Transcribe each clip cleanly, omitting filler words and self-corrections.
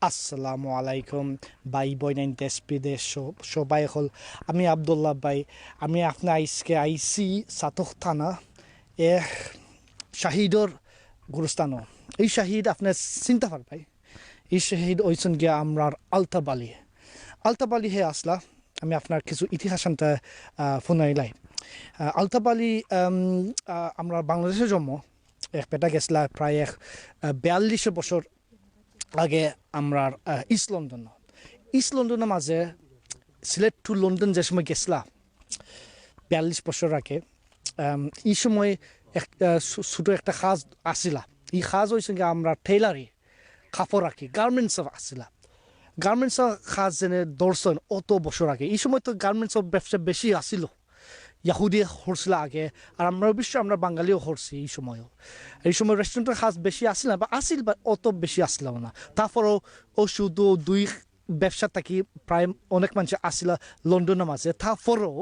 আসসালামু আলাইকুম ভাই বোন দেশ বিদেশ সবাই হল আমি আব্দুল্লাহ ভাই আমি আপনার আজকে আইসি সাতক থানা শাহিদর গুরুস্থান এই শাহিদ আপনার চিন্তা পার ভাই এই শাহিদ ওইসন গিয়া আমরার আলতাব আলী হে আসলা আমি আপনার কিছু ইতিহাস আনতে ফোনাইলাই আলতাব আলী আমরা বাংলাদেশের জন্ম এক পেটা গেছলা প্রায় 42 বছর আগে আমরা ইস্ট লন্ডনের মাঝে সিলেট টু লন্ডন যে সময় গেছলা 42 বছর আগে এই সময় ছোটো একটা সাজ আসিলা এই সাজ হয়েছে আমরা টেইলারি কাপড় রাখি গার্মেন্টস আসিলা গার্মেন্টসের সাজ যেনে দর্শন অত বছর আগে এই সময় তো গার্মেন্টসের ব্যবসা বেশি আসিল ইয়াহুদি হরছিল আগে আর আমরা অবশ্য আমরা বাঙালিও হরছি এই সময় রেস্টুরেন্টের কাজ বেশি আসিল না বা আসিল বা অত বেশি আসলাম না তারপরেও ও শুধু দুই ব্যবসা থাকি প্রায় অনেক মানুষ আসিল লন্ডনের মাঝে তারপরেও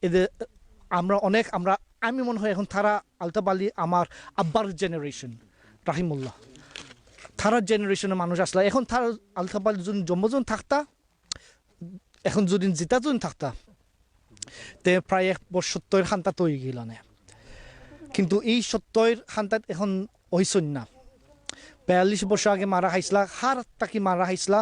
এদের আমি মনে হয় এখন তারা আলতাব আলী আমার আব্বার জেনারেশন রাহিমুল্লাহ তারা জেনারেশনের মানুষ আসলা এখন তারা আলতাব আলী যদি জন্মজন থাকতা এখন যদি জিতাজন থাকতা তে প্রায় 70 খান্তা তৈরি গেল না কিন্তু এই 70 খান্তাত এখন হইসন না 42 বছর আগে মারা খাইছিলা হার তাকি মারা খাইছিলা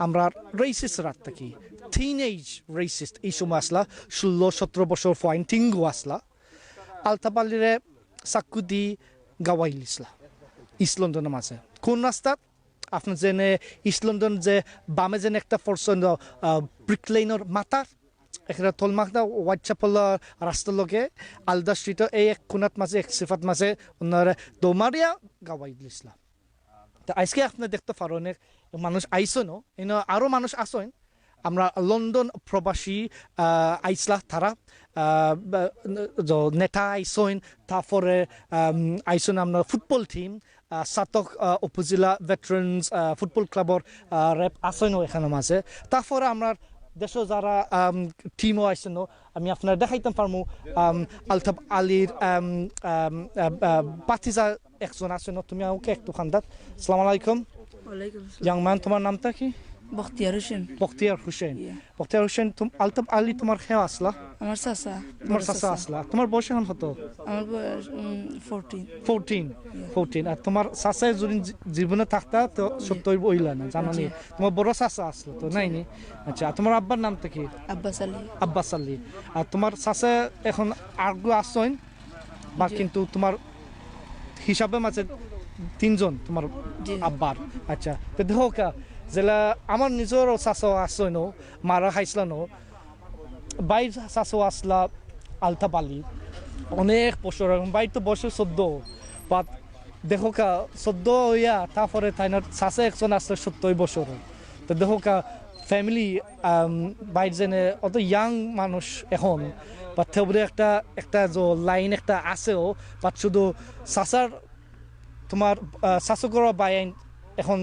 আমরা রেসিস্ট রাত তাকি টিনেজ রেসিস্ট এই সময় আসলা 16-17 বছর ফাইন্টিংও আসলা আলতাব আলীরে চাকু দি গাওয়াই লিসলা ইস্ট লন্ডনের মাঝে কোন রাস্তাত আপনার যেনে ইস্ট লন্ডন যে বামে যেন একটা ফরসন ব্রিক লাইনের মাথার এখানে তলমাখদা হোয়াইট চ্যাপেল রাস্তার লগে আলদা স্ট্রিটে এই এক কোনাত মাঝে এক সিফাত মাঝে ওনার দৌমারিয়া গাওয়াই দিয়েছিল তো আজকে আপনার দেখতে পারো অনেক মানুষ আইসন আরও মানুষ আসেন আমরা লন্ডন প্রবাসী আইসলা তারা নেতা আইসন তারপরে আইসন আমরা ফুটবল টিম সাতক উপজেলা ভেটারেন্স ফুটবল ক্লাবর রেপ আসেন এখানে মাঝে তারপরে আমরা দেশে যারা টিমও আইসেন আমি আপনার দেখাইতাম পারমু আলতাব আলীর পাতিজা একজন আছেন তুমি ওকে একটু খান্দাত আসসালামু আলাইকুম ইয়াং ম্যান তোমার নামটা কি বখতিয়ার হোসেন আলতাব আলী তোমার খেয়া আসলা তোমার চাচা আসলা তোমার বয়স এখন কত আমার বয়স 14 আর তোমার চাচাই যদি জীবনে থাকতা তো সত্য হইলা না জানো নি তোমার বড় চাচা আসলো তো নাই নি আচ্ছা তোমার আব্বার নামটা কি আব্বাস আলী আর তোমার চাচা এখন আরগু আসছেন বা কিন্তু তোমার হিসাবে মাঝে 3 জন তোমার আব্বার আচ্ছা তো দেখো যেলা আমার নিজের চাচা আসছে নো মারা খাইছিল নো বাইর চাচা আসলা আলতাব আলী অনেক বছর বাইর তো বছর 14 বাট দেখো 14 হইয়া তারপরে তাইনার চাচা একজন আসলে 70 বছর তো দেখো ফ্যামিলি বাইর যেনে অত ইয়াং মানুষ এখন বা তেবলে একটা যে লাইন একটা আছেও বাট শুধু চাচার তোমার চাচা করা বাইন এখন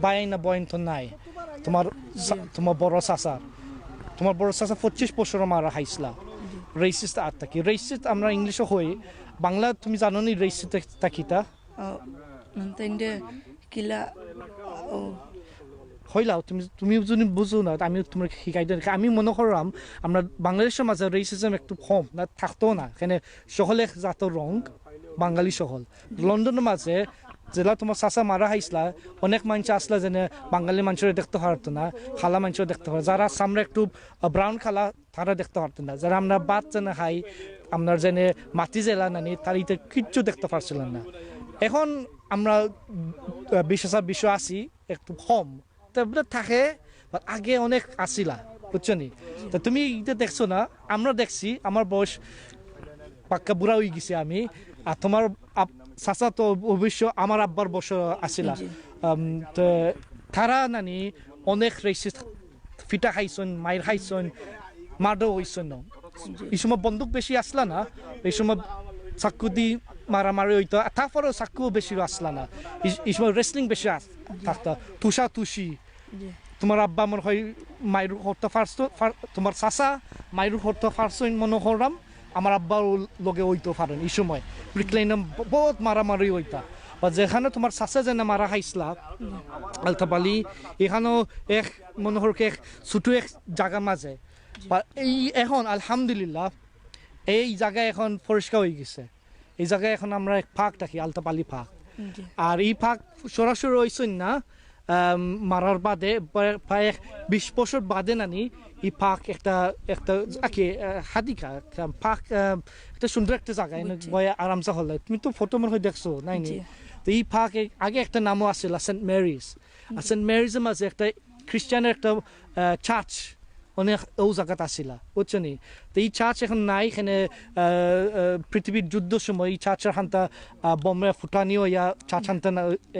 বাইন না বইন তো নাই তোমার বড় চাচা 25 বছর মারা খাইছিলা রেসিস্ট আর থাকি রেসিস্ট আমরা ইংলিশও হই বাংলা তুমি জানো নি রেসিস্ট থাকিতা হইলাও তুমি যদি বুঝো না আমি তোমার শিকাই দিই আমি মনে করলাম আমরা বাংলাদেশের মাঝে রেসিজম একটু কম না থাকতো না এখানে সকলে জাতের রং বাঙালি সকল লন্ডনের মাঝে যেলা তোমার চাচা মারা খাইছিলা অনেক মানুষ আসলা যেনে বাঙালি মানুষের দেখতে পারতো না খালা মানুষের দেখতে পারতো যারা সামনে একটু ব্রাউন খালা তারা দেখতে পারতো না যারা আমরা ভাত যেনে খাই আপনার যেনে মাটি জেলা নানি তার ইতে কিচ্ছু দেখতে পারছিলেন না এখন আমরা 20,000 আছি একটু কম তারপরে থাকে আগে অনেক আসিলা বুঝছো নি তা তুমি এটা দেখছো না আমরা দেখছি আমার বয়স পাক্কা বুড়া হয়ে গেছি আমি আর তোমার চাচা তো অবশ্য আমার আব্বার বছর আসিলা তো তারা নানি অনেক রেসিস্ট ফিটা খাইছেন মায়ের খাইছেন মারও হইছেন এই সময় বন্দুক বেশি আসলা না এই সময় চাকু দি মারামারি হইতো তারপরেও চাকুও বেশি আসলা না এই সময় রেসলিং বেশি থাকতো তুষি তোমার আব্বা মনে হয় মায়ের হরতে ফার্স্ট তোমার চাচা মায়ের হরতে ফার্স্ট মনে করলাম আমার আব্বার লগে হইতে পারেন এই সময় ব্রিকলাইন বহুত মারামারি হইতা বা যেখানে তোমার চাচা যেনে মারা খাইছিলা আলতাব আলী এখানেও এক মনোহরকে এক ছোটো এক জায়গার মাঝে বা এই এখন আলহামদুলিল্লাহ এই জায়গায় এখন পরিষ্কার হয়ে গেছে এই জায়গায় এখন আমরা এক পার্ক থাকি আলতাব আলী পার্ক আর এই পার্ক সরাসরি হয়েছেন না মারার বাদে প্রায় 20 বছর বাদে নানি এই পার্ক একটা কি হাদিকা একটা পার্ক একটা সুন্দর একটা জায়গা বয়ে আরামসে হলে তুমি তো ফটো মনে হয় দেখছো নাই তো এই পার্ক আগে একটা নামও আছিল সেন্ট মেরিজ আর সেন্ট মেরিজের মাঝে একটা খ্রিস্টানের একটা চার্চ অনেক ও জায়গাত আসিলা বুঝছো নি তো এই চার্চ এখন নাই এখানে পৃথিবীর যুদ্ধের সময় এই চার্চের হান্তা বোমে ফুটানিও ইয়া চার্চ হান্তা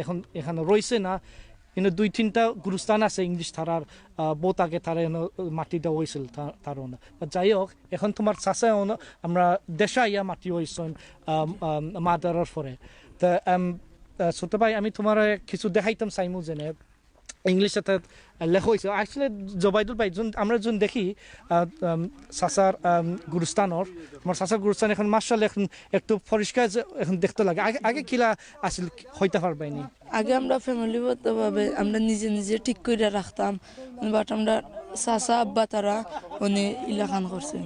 এখন এখানে রয়েছে না কিন্তু 2-3টা গুরুস্থান আছে ইংলিশ থারার বহুত আগে তারা মাটি দেওয়া হয়েছিল তারও না যাই হোক এখন তোমার চাষা আমরা দেশা ইয়া মাটি হয়েছেন মা দেওয়ার পরে তা ছোট ভাই আমি তোমার কিছু দেখাইতাম চাইমু যেনে ইংলিশে লেখা হয়েছে আসলে জবাইদুল ভাই আমরা যোন দেখি চাচার গুরুস্থানের আমার চাচার গুরুস্থান এখন মার্শাল এখন একটু পরিষ্কার এখন দেখতে লাগে আগে কিলা আসলে হইতে পারবাইনি আগে আমরা ফ্যামিলিগতভাবে আমরা নিজে ঠিক করে রাখতাম বাট আমরা চাচা আব্বা তারা উনি ইলাখান করছে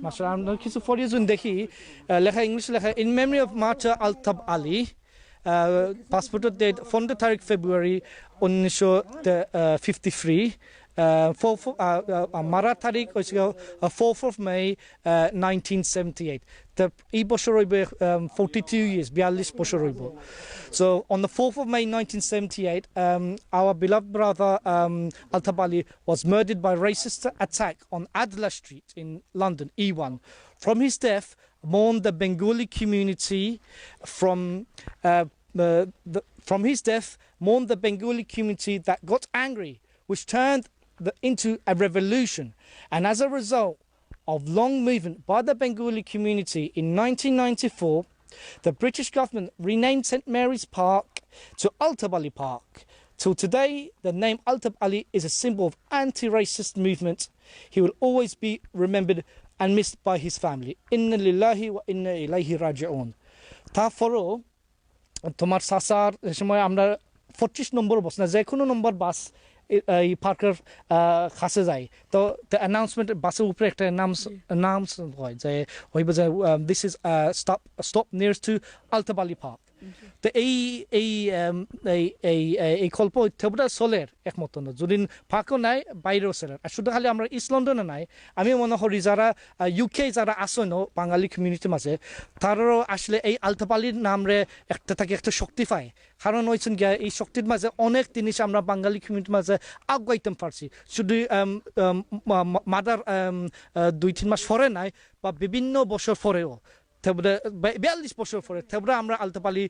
মার্শাল আমরা কিছু পড়িয়ে যোন দেখি লেখা ইংলিশ লেখা in memory of martyr Altab Ali passport date 4 February 1953 মারা তারিখ হয়েছিল 4th of May 1978 এই বছর হইবে 42 years 42 বছর হইব so on the 4th of May 1978 our beloved brother Altab Ali was murdered by racist attack on Adler Street in London E1 from his death mourned the Bengali community from his death mourned the Bengali community that got angry which turned into a revolution and as a result of long movement by the Bengali community in 1994 the British government renamed St Mary's Park to Altab Ali Park. Till today the name Altab Ali is a symbol of anti-racist movement. He will always be remembered and missed by his family. Inna lillahi wa inna ilayhi raji'un. Tafaroo তোমার চাচার সময় আমরা 25 নম্বর বাস না যে কোনো নম্বর বাস এই পার্কের কাছে যায় তো অ্যানাউন্সমেন্ট বাসের উপরে একটা অ্যানাউন্স হয় যে হইবে যে this is stop near to Altab Ali park তো এই গল্প ইত্যাদি চলের একমত না যদি পার্কও নাই বাইরেও চলের আর শুধু খালি আমরা ইস্ট লন্ডনে নাই আমি মনে করি যারা ইউকে যারা আসেন বাঙালি কমিউনিটির মাঝে তারাও আসলে এই আলতাব আলীর নামরে একটা শক্তি পায় কারণ হয়েছেন গিয়া এই শক্তির মাঝে অনেক জিনিস আমরা বাঙালি কমিউনিটির মাঝে আগাইতে পারছি শুধু মাদার 2-3 মাস পরে নাই বা বিভিন্ন বছর পরেও 42 বছর পরে তেবরা আমরা আলতাব আলী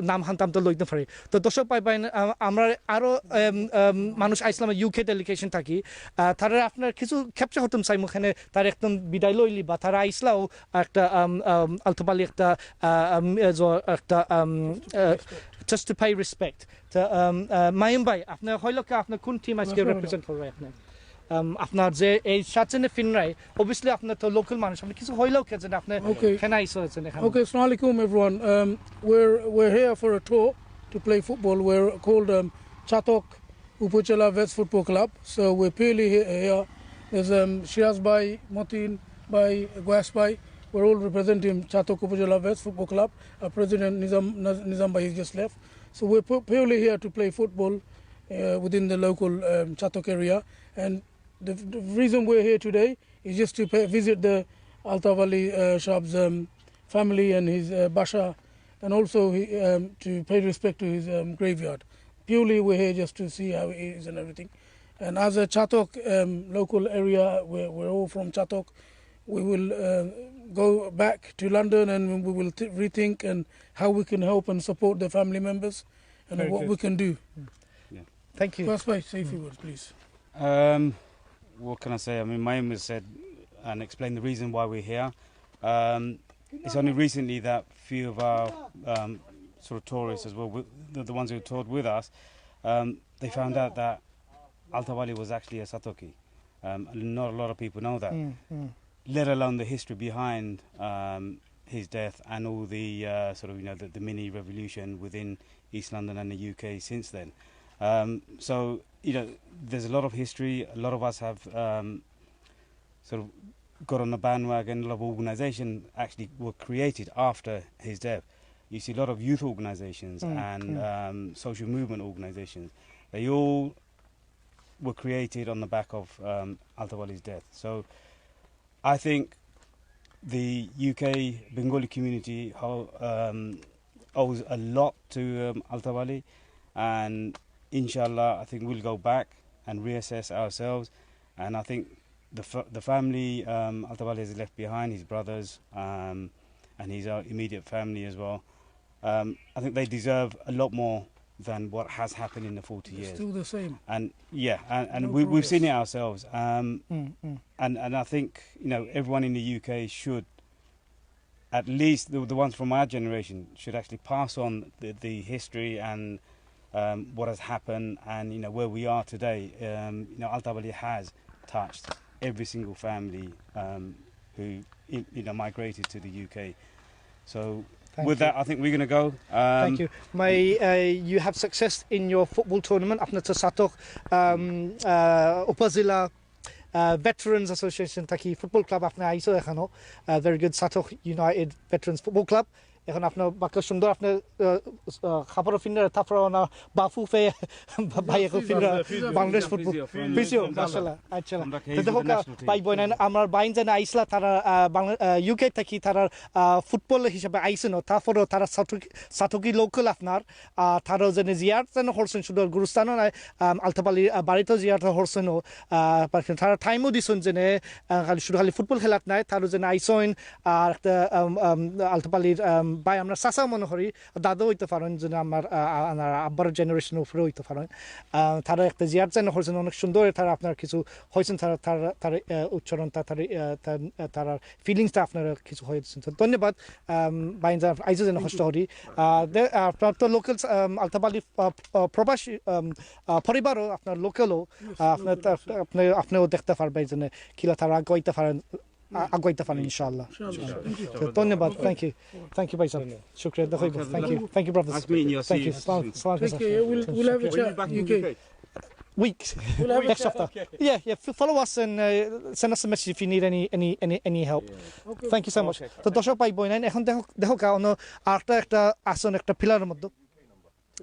নাম হান্তাম তো লইতে পারি তো দর্শক পাইবেন আমরা আরও মানুষ আইসলাম ইউকে ডেলিগেশন থাকি তারা আপনার কিছু ক্যাপচার হতাম চাই মুখানে তার একদম বিদায় লইলি বা তারা আইসলাও একটা আলতাব আলী একটা just to pay respect তো মাইম ভাই আপনার হইলকে আপনার কোন টিম আজকে রিপ্রেজেন্ট করবে আপনার আপনার যে এই সাতজনে ফিনরাই obviously আপনার তো লোকাল মানুষ আপনি কিছু হইলেও কে জানেন আপনি কেন আইছেন এখানে Okay, assalamu alaikum everyone. We're here for a tour to play football. We're called Chatok Upachala Vets Football Club. So we're purely here. There's Shiraz Bhai, Motin Bhai, Guas Bhai. We're all representing Chatok Upachala Vets Football Club. Our president Nizam Bhai just left. So we're purely here to play football within the local Chatok area. And the reason we're here today is just to visit the Altab Ali Shab's family and his basha, and also to pay respect to his graveyard. Purely we're here just to see how it is and everything. And as a Chatok local area, we're all from Chatok, we will go back to London and we will rethink and how we can help and support the family members and what we can do. Yeah. Thank you. First, say a few words, please. What can I say? I mean, Mayim has said and explained the reason why we're here. It's only recently that few of our sort of tourists as well, the ones who toured with us, they found out that Altab Ali was actually a Satoki. Not a lot of people know that, let alone the history behind his death and all the sort of the mini revolution within East London and the UK since then. So there's a lot of history. A lot of us have sort of got on the bandwagon. A lot of organisations actually were created after his death. You see a lot of youth organisations and social movement organisations. They all were created on the back of Altab Ali's death. So I think the UK Bengali community owes a lot to Altab Ali, and inshallah I think we'll go back and reassess ourselves. And I think the family Altab Ali has left behind, his brothers and his immediate family as well, I think they deserve a lot more than what has happened in the 40 years. Still the same. And we've seen it ourselves. And I think everyone in the UK should, at least the ones from our generation, should actually pass on the history and what has happened and where we are today. Altab Ali has touched every single family who migrated to the UK. So with that, I think we're going to go. Thank you. You have success in your football tournament. Apna to Satok Upazila Veterans Association Taki Football Club. Apna aiso ekhano very good Satok United Veterans Football Club. এখন আপনার বাক্য সুন্দর আপনার খাবার ফিনার তারপর না বাফু ফে ভাই এখন ফিনার বাংলাদেশ ফুটবল ফিজিও মাশাআল্লাহ আচ্ছা দেখো ভাই বইনা আমার বাইন জানা আইসলা তারা ইউকে থাকি তারা ফুটবল হিসাবে আইসেন তারপর তারা সাতকি লোকাল আপনার তারা জেনে জিয়ার যেন হরসেন শুধু গুরুস্থান আলতাব আলী বাড়িতে জিয়ার হরসেন তারা টাইমও দিছেন জেনে শুধু খালি ফুটবল খেলাত নাই তারা জেনে আইসেন আর একটা আলতাব আলীর ভাই আমরা চাচা মনে করি দাদা হইতে পারেন যেন আমার আব্বার জেনারেশনের উপরে হইতে পারেন তারা একটা জিয়ার যেন হয়েছেন অনেক সুন্দর তারা আপনার কিছু হয়েছেন তার উচ্চারণ তার ফিলিংসটা আপনারা কিছু হয়েছেন ধন্যবাদ ভাই আইজে যেন কষ্ট করি আপনার তো লোকাল আলতাব আলী প্রবাসী পরিবারও আপনার লোকালও আপনিও দেখতে পারবেন যেন কিলা তারা আগাইতে পারেন আগাইতে পারেন ইনশাআল্লাহ ধন্যবাদ thank you ভাই সাহেব শুকরিয়া দেখাইব thank you brothers thank you we'll have a chat UK weeks next chapter yeah follow us and send us a message if you need any help okay. Thank you so much তো দর্শক ভাই বোন এখন দেখো কারণ আরটা একটা আসন একটা পিলারের মধ্যে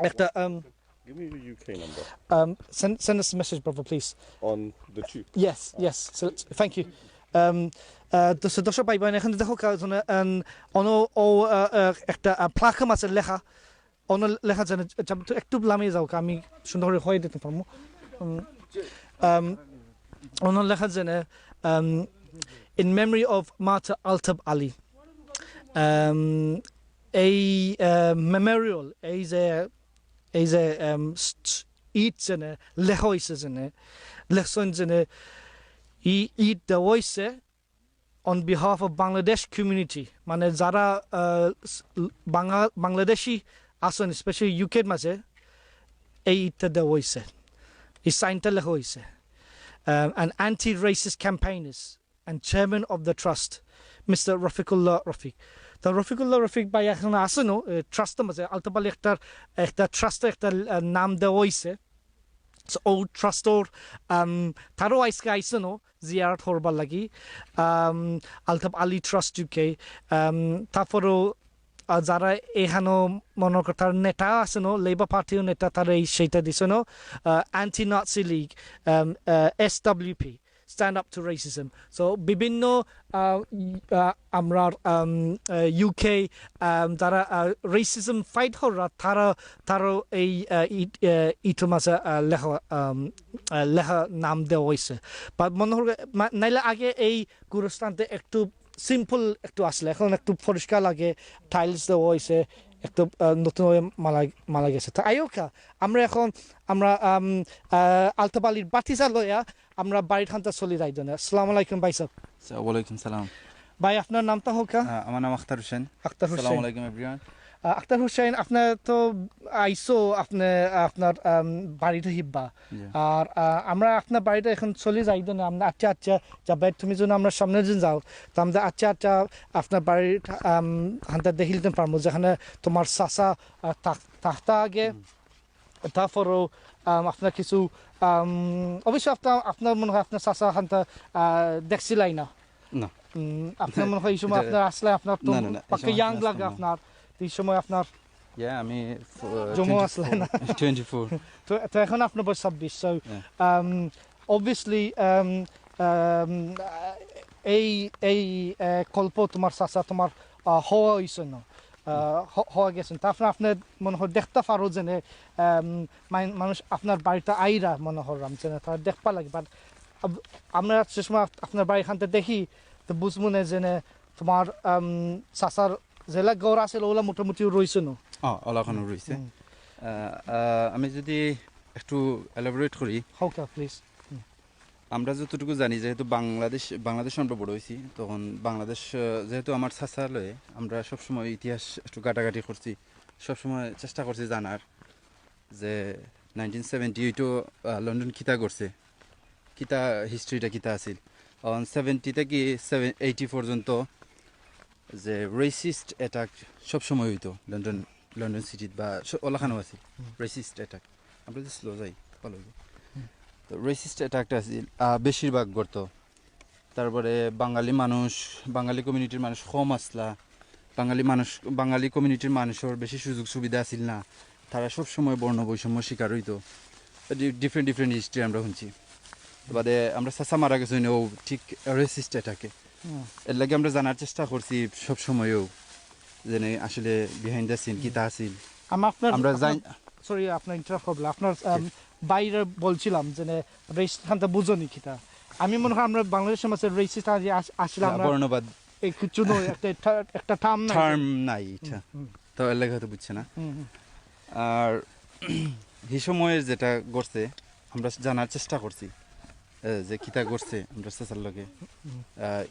একটা give me the UK number send us a message brother please on the tube yes so thank you দর্শক ভাই বোন এখন দেখো একটা প্লাকাম আছে লেখা লেখা জানে একটু লামিয়ে যাও আমি সুন্দর হয়ে দিতে পারবো লেখা জানে in memory of Martyr Altab Ali a memorial is a eat জানে লেখা হইছে জানে লেখসন জানে eat the voice on behalf of Bangladesh community মানে যারা বাংলাদেশি আছেন স্পেশালি ইউকের মাঝে এইটা দেওয়া হয়েছে এই সাইনটা লেখা হয়েছে an anti-racist campaigners and chairman of the trust Mr. Rafiqullah Rafiq তো রফিকুল্লাহ রফিক ভাই এখন আসেন ট্রাস্টের মাঝে আলতাব আলী একটা ট্রাস্টের একটা নাম দেওয়া হয়েছে ও ট্রাস্টর তারও আইসকে আইসেন জিয়ারত হরবার লাগি আলতাব আলী ট্রাস্ট ইউকে তারপরও যারা এখানো মনে কর তার নেতা আছেন লেবার পার্টিও নেতা তারা সেইটা দিছেন anti Nazi League SWP stand up to racism so বিভিন্ন আমরা UK যারা racism fight হরা তারা এই ইটোর মাঝে লেখা নাম দেওয়া হয়েছে বা মনে হয় নাইলে আগে এই গুরুস্থানতে একটু সিম্পল একটু আসলে এখন একটু পরিষ্কার লাগে টাইলস দেওয়া হয়েছে একটু নতুন মালা গেছে তো আয়োকা আমরা আলতাব আলীর বাতিজা লইয়া আমরা বাড়ির খানটা চলে যাই জন্য আসসালামু আলাইকুম ভাই সাহেব ওয়ালাইকুম সালাম ভাই আপনার নামটা হোক আমার নাম আখতার হোসেন আসসালামু আলাইকুম এভরিওয়ান আখতার হোসেন আপনার তো আইসো আপনার বাড়িতে হিব্বা আর আমরা আপনার বাড়িতে এখন চলে যাই না আমরা আচ্ছা যাবে তুমি যদি আমরা সামনে দিন যাও তো আমরা আচ্ছা আপনার বাড়ির হান্তা দেখিলতে পারবো যেখানে তোমার চাচা থাকতা আগে তারপরও আপনার কিছু অবশ্য আপনার মনে হয় আপনার চাচা হান্তা দেখছিলাই না না আপনার মনে হয় এই সময় আপনার আসলে আপনার তো পাক্কা ইয়াং লাগে আপনার এই সময় আপনার আমি জমু আসলে না 24 তো এখন আপনার বয়স 26 so obviously এই কল্প তোমার চাচা তোমার হওয়া হয়েছে না হওয়া গেছেন তারপরে আপনার মনে হয় দেখতে পারো যে মানুষ আপনার বাড়িতে আইরা মনে হরাম যে তারা দেখবা লাগে বাট আমরা সে সময় আপনার বাড়ি খানতে দেখি তো বুঝবো না যে তোমার চাচার জেলা গড় আছে ওগুলা মোটামুটি রয়েছে না ওলাখানো রয়েছে আমি যদি একটু এলাবোরেট করি হাউকা প্লিজ আমরা যতটুকু জানি যেহেতু বাংলাদেশ আমরা বড় হয়েছি তখন বাংলাদেশ যেহেতু আমার চাচালয়ে আমরা সবসময় ইতিহাস একটু ঘাটাঘাটি করছি সবসময় চেষ্টা করছি জানার যে 1978 লন্ডন কিতা করছে কিতা হিস্ট্রিটা কিতা আছিল 70 থেকে 80 পর্যন্ত যে রেসিস্ট অ্যাটাক সবসময় হইতো লন্ডন সিটিত বা ওলাখানো আছে রেসিস্ট অ্যাটাক আমরা যে স্লো যাই ভালো তো রেসিস্ট অ্যাটাকটা আছিল বেশিরভাগ করতো তারপরে বাঙালি কমিউনিটির মানুষ কম আসলা বাঙালি কমিউনিটির মানুষের বেশি সুযোগ সুবিধা আছিল না তারা সবসময় বর্ণ বৈষম্য শিকার হইতো ডিফারেন্ট হিস্ট্রি আমরা শুনছি বাদে আমরা চাচা মারা গেছি ও ঠিক রেসিস্ট অ্যাটাকে এর লাগে আমরা জানার চেষ্টা করছি সবসময়ও যে আসলে বিহাইন্ড দ্য সিন কিতা আছিল আমরা সরি আপনার ইন্টারাপ্ট করবো আপনার বাইরে বলছিলাম যে রেসিস্ট বুঝনি কিতা আমি মনে হয় আমরা বাংলাদেশের মাঝে রেসিস্ট আসলাম বর্ণবাদ কিছু একটা টার্ম নাই তো এর লাগে হয়তো বুঝছে না আর এই সময়ের যেটা করছে আমরা জানার চেষ্টা করছি যে কিতা করছে আমরা চেষ্টার লগে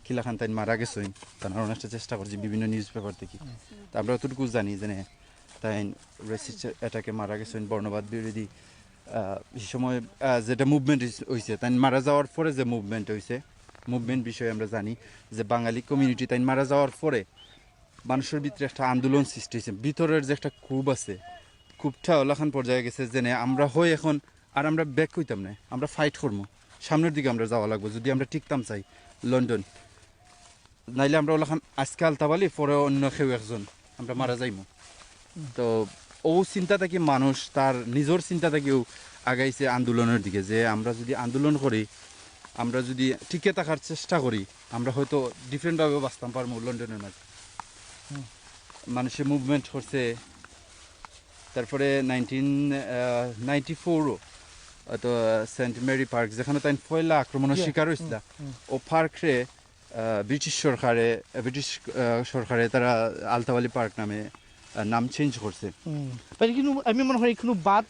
কিলাখান তাই মারা গেছে তার অনেকটা চেষ্টা করছি বিভিন্ন নিউজ পেপার থেকে তা আমরা অতটুকু জানি যে তাই রেসিস্ট অ্যাটাকে মারা গেছেন বর্ণবাদ বিরোধী এই সময় যেটা মুভমেন্ট হয়েছে তাই মারা যাওয়ার পরে যে মুভমেন্ট হয়েছে মুভমেন্ট বিষয়ে আমরা জানি যে বাঙালি কমিউনিটি তাই মারা যাওয়ার পরে মানুষের ভিতরে একটা আন্দোলন সৃষ্টি হয়েছে ভিতরের যে একটা ক্ষোভ আছে ক্ষোভটা ওলাখান পর্যায়ে গেছে যে আমরা হই এখন আর আমরা ব্যাক হইতাম না আমরা ফাইট করবো সামনের দিকে আমরা যাওয়া লাগবো যদি আমরা টিকতাম চাই লন্ডন নাইলে আমরা ওলাখান আজকে আলতাবালি পরে অন্য কেউ একজন আমরা মারা যাইমু তো ও চিন্তা থেকে মানুষ তার নিজের চিন্তা থেকেও আগাইছে আন্দোলনের দিকে যে আমরা যদি আন্দোলন করি আমরা যদি টিকে থাকার চেষ্টা করি আমরা হয়তো ডিফারেন্টভাবে বাঁচতাম পারবো লন্ডনের মাঝে মানুষের মুভমেন্ট করছে তারপরে 1994 তো সেন্ট মেরি পার্ক যেখানে তাই পয়লা আক্রমণের শিকার হয়েছিল ও পার্কে ব্রিটিশ সরকারে তারা আলতাবালি পার্ক নামে নাম চেঞ্জ করছে কিন্তু আমি মনে হয় কোনো বাদ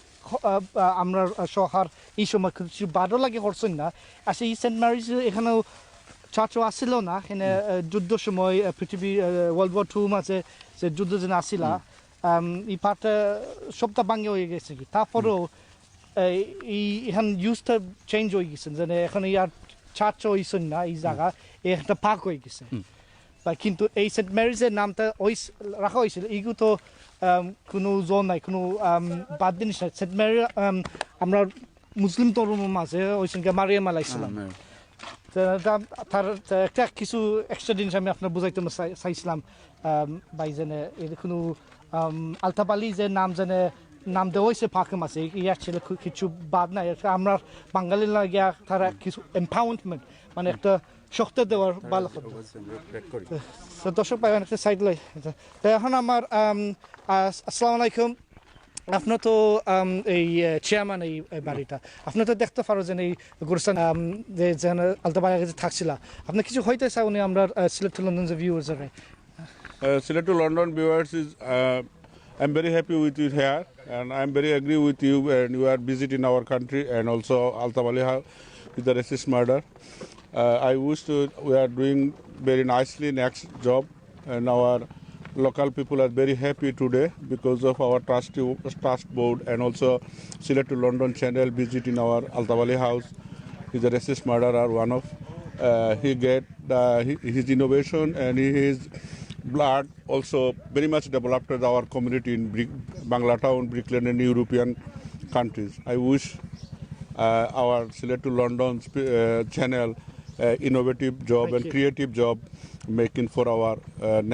আমরা শহর এই সময় কিছু বাদও লাগে করছেন না আসলে এই সেন্ট ম্যারিজ এখানেও চার্চও আসছিল না এখানে যুদ্ধ সময় পৃথিবী ওয়ার্ল্ড ওয়ার 2 মাঝে যে যুদ্ধ যেন আসিলা এই পার্টটা সবটা ভাঙে হয়ে গেছে কি তারপরেও এখানে ইউজটা চেঞ্জ হয়ে গেছে যে এখন ইয়ার চার্চও হয়েছেন না এই জায়গা একটা পার্ক হয়ে গেছে কিন্তু এই সেন্ট ম্যারিজের নামটা রাখা হয়েছিল এইগুলো তো কোনো জোন নাই কোনো বাদ জিনিস নাই সেন্ট ম্যারি আমরা মুসলিম ধর্মের মাঝে ওইখান মারিয়া মালাইছিলাম তার একটা কিছু এক্সট্রা জিনিস আমি আপনার বুঝাইতে চাইছিলাম বাই জেনে এর কোনো আলতাবালি যে নাম দেওয়া হয়েছে পার্কের মাঝে ইয়ার ছিল কিছু বাদ নাই আমরা বাঙালির লাগে তারা কিছু এম্পাওয়ারমেন্ট মানে একটা শক্তি দেওয়ার ভালো দর্শক ভাই একটা সাইড লাই তো এখন আমার আসসালামু আলাইকুম আপনার তো এই চেয়ারম্যান এই বাড়িটা আপনি তো দেখতে পারো যে এই গুরুস্থান যে আলতাবাড়ি থাকছিল আপনি কিছু হইতে চাই উনি আমরা সিলেট টু লন্ডন যে viewers Sylhet to London viewers is I'm very happy with you here and I'm very agree with you and you are visiting our country and also Altab with the racist murder. I wish we are doing very nicely next job and our local people are very happy today because of our trust board and also Sylhet to London channel visiting our Altab Ali house. He's a racist murderer, one of. He get his innovation and his blood also very much developed our community in Bangla Town, Brickland and European countries. I wish our Sylhet to London channel innovative job and creative job making for our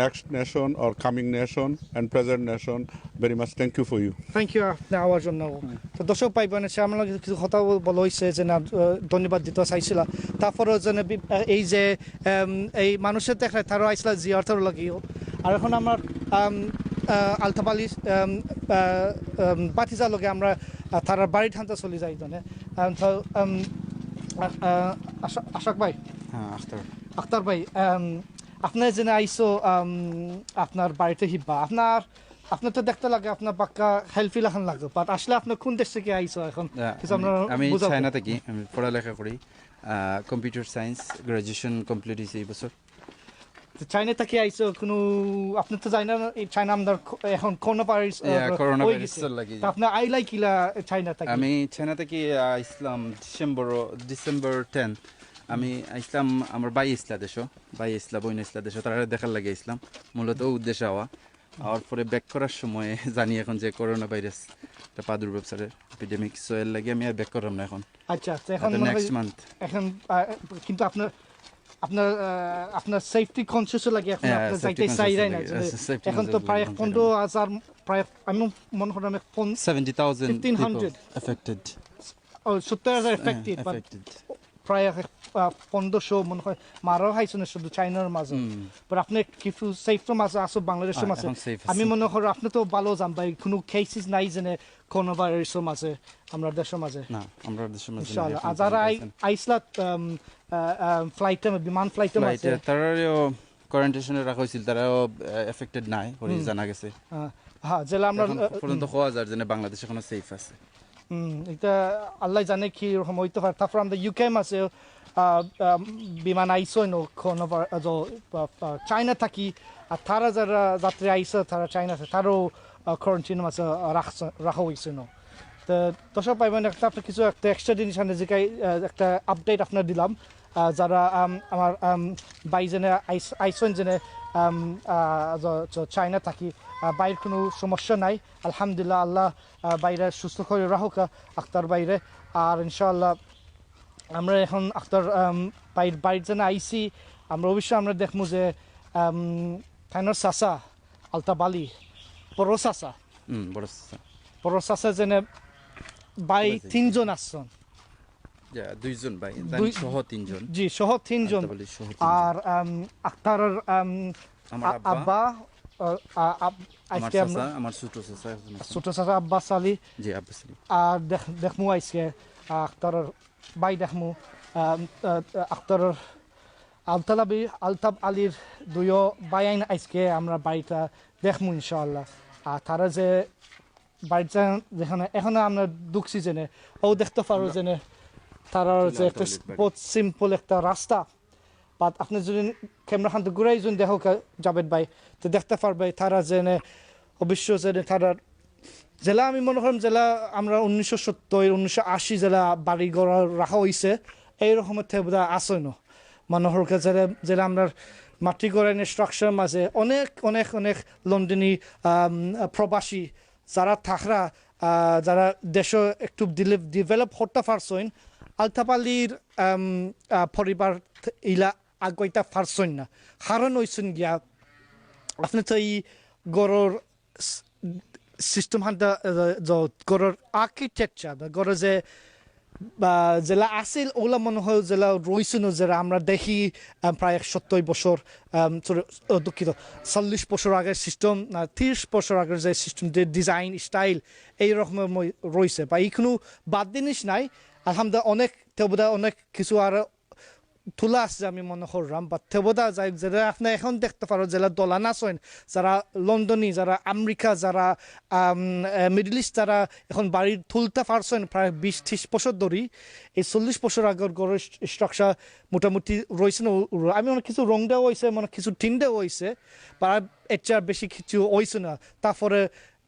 next nation or coming nation and present nation. Very much thank you for you. Thank you নেওয়ার জন্য তো দর্শক পাই বোন সে আমার লগে কিছু কথা বলা হয়েছে যে না ধন্যবাদ দিতে চাইছিল তারপরেও যেন এই যে এই মানুষের দেখায় তারও আইসলা জিয়ারতের লগেও আর এখন আমার আলতাব আলী বাতিজার লগে আমরা তার বাড়ি ঠান্তা চলে যাই জনে আশাক ভাই হ্যাঁ আখতার ভাই আপনার যেন আইসো আপনার বাড়িতে হিব্বা আপনার তো দেখতে লাগে আপনার পাক্কা হেল্পি লাখান লাগে বাট আসলে আপনার কোন দেশ থেকে আইসো এখন আমি চায়না থেকে আমি পড়ালেখা করি কম্পিউটার সায়েন্স গ্রাজুয়েশন কমপ্লিট হয়েছে এই বছর চায়না থেকে আইসো কোনো আপনি তো জানেন চায়না আমাদের এখন করোনা ভাইরাস লাগে আপনার আইলাই কিলা চায়না থেকে আমি চায়না থেকে ইসলাম ডিসেম্বর 10 আমি ইসলাম আমার ভাই ইসলা দেশ বইন ইসলা দেশ তারা দেখার লাগে ইসলাম মূলত উদ্দেশ্য হওয়া আর পরে ব্যাক করার সময় জানি এখন যে করোনা ভাইরাস একটা প্রাদুর্ভাব এপিডেমিক সো এর লাগে আমি আর ব্যাক করলাম না এখন আচ্ছা এখন নেক্সট মান্থ এখন কিন্তু আপনার সেফটি কনসিয়াস লাগে এখন আপনি যাইতে চাইরাই না এখন তো প্রায় 15,000 প্রায় আমি মনে করি 70,000 1500 affected 70,000 affected প্রায় 1500 মনে হয় মারাও হাইছে না শুধু চাইনার মাঝে বাট আপনি কিছু সেফটির মাঝে আসো বাংলাদেশের মাঝে আমি মনে করি আপনি তো ভালো জানবাই কোনো কেসেস নাই যেনে করোনা ভাইরাসের মাঝে আমরা দেশের মাঝে না আমরা দেশের মাঝে ইনশাআল্লাহ আর যারা আইসলা ফ্লাইটে বিমান ফ্লাইটে মাঝে তারাও কোয়ারেন্টাইনে রাখা হয়েছিল তারাও এফেক্টেড নাই হরি জানা গেছে হ্যাঁ যেলা আমরা পর্যন্ত 1000 জনে বাংলাদেশ এখনো সেফ আছে এটা আল্লাহ জানে কি রকম হইতে পারে তারপর আমরা ইউকে মাঝে বিমান আইসো চায়না থাকি আর তারা যারা যাত্রী আইসো তারা চায়না তারও কোয়ারেন্টাইন মাঝে রাখা হয়েছে তো দর্শক পাইবেন একটা আপনার কিছু একটা এক্সট্রা জিনিস আনে যে একটা আপডেট আপনার দিলাম যারা আমার বাইজনে আইসন জেনে চায়না থাকি বাইরের কোনো সমস্যা নাই আলহামদুলিল্লাহ আল্লাহ বাইরে সুস্থ করে রাখুক আখতার বাইরে আর ইনশাআল্লাহ আমরা এখন আখতার বাইরের জন্য আইসি আমরা অবশ্যই আমরা দেখবো যে থাইনার চাচা আলতাব আলী বড় চাচা যেনে বাই 3 জন আসছেন দুইজন ভাই সহ 3 জন জি সহ 3 জন আর আখতারের আব্বা আমার ছোট চাচা আব্বাস আলী জি আব্বাস আলী আর দেখমু আইসকে আখতারের বাই দেখমু আখতারের আলতাব আলীর দুইও বাইন আইসকে আমরা বাড়িটা দেখমু ইনশাআল্লাহ আর তারা যে বাড়িটা যেখানে এখন আমরা ঢুকছি জেনে ও দেখতে পারো জেনে তারা যে একটা বহুত সিম্পল একটা রাস্তা বা আপনি যদি ক্যামেরাখান ঘুরাই যদি দেখো জাবেদ ভাই তো দেখতে পারবে তারা জেনে অবশ্য জেনে তারা জেলা আমি মনে করি জেলা আমরা 1970-1980 জেলা বাড়ি ঘর রাখা হয়েছে এইরকমের থেকে বোধ হয় আসে না মানুহরকে জেলা আমরা মাটি গড়াই স্ট্রাকচার মাঝে অনেক অনেক অনেক লন্ডনী প্রবাসী যারা থাকরা যারা দেশ একটু ডেভেলপ করতে পারছেন আলতাব আলীর পরিবার ইলা আগাইতে পারছেন না কারণ হয়েছেন গিয়া আপনি তো এই গড়ের সিস্টেম হান্তা গড়ের আর্কিটেকচার গড়ের যে জেলা আছিল ওলা মনে হয় জেলা রয়েছেন যারা আমরা দেখি প্রায় 70 বছর দুঃখিত 40 বছর আগের সিস্টেম না 30 বছর আগের যে সিস্টেম যে ডিজাইন স্টাইল এইরকম রয়েছে বা এইখানে বাদ জিনিস নাই আলহামদুলিল্লাহ অনেক বোধহয় অনেক কিছু আর তোলা আছে আমি মনে করলাম বা থেবদা যাই যারা আপনি এখন দেখতে পারো যারা দলান আছেন যারা লন্ডনী যারা আমেরিকা যারা মিডল ইস্ট যারা এখন বাড়ি তুলতে পারছেন প্রায় 20-30 বছর ধরে এই 40 বছর আগের গড়ের স্ট্রাকচার মোটামুটি রয়েছে না আমি অনেক কিছু রং দেওয়া হয়েছে মানে কিছু টিন দেওয়া হয়েছে বা এর চেয়ে বেশি কিছু হয়েছে না তারপরে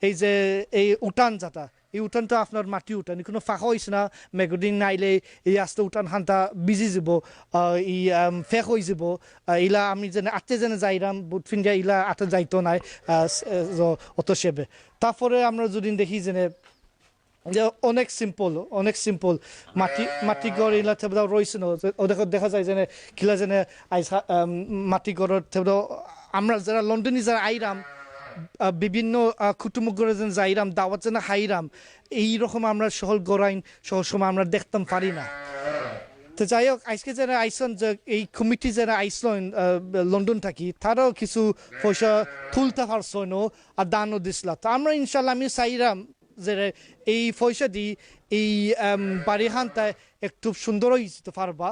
এই যে এই উঠান যাতা এই উঠানটা আপনার মাটি উঠান কোনো ফাঁকা হয়েছে না মেঘদিন নাইলে এই আস্তে উঠান হানটা বিজি যাব ই ফেক হয়ে যাব ইলা আমি যেন আটতে যেন যাইরাম বুট ফিন্ডিয়া ইলা আটে যাইতো নাই অত সেবে তারপরে আমরা যদি দেখি যে অনেক সিম্পল মাটি ঘর ইলা থেবদা রয়েছে না দেখা যায় যেন কিলা যেন মাটি ঘরের থেবদা আমরা যারা লন্ডনী যারা আইরাম বিভিন্ন কুটুমগরে যেন যাইরাম দাওয়াত যেন হাইরাম এইরকম আমরা সহল গড়াইন সহল সময় আমরা দেখতাম পারি না তো যাই হোক আজকে যারা আইসন যে এই কমিটি যারা আইসলেন লন্ডন থাকি তারাও কিছু পয়সা তুলতে পারছেন আর দানও দিছিল তো আমরা ইনশাল্লাহ আমি চাইরাম যে এই পয়সা দি এই বাড়ি হানটায় একটু সুন্দর হয়ে যেতে পারবা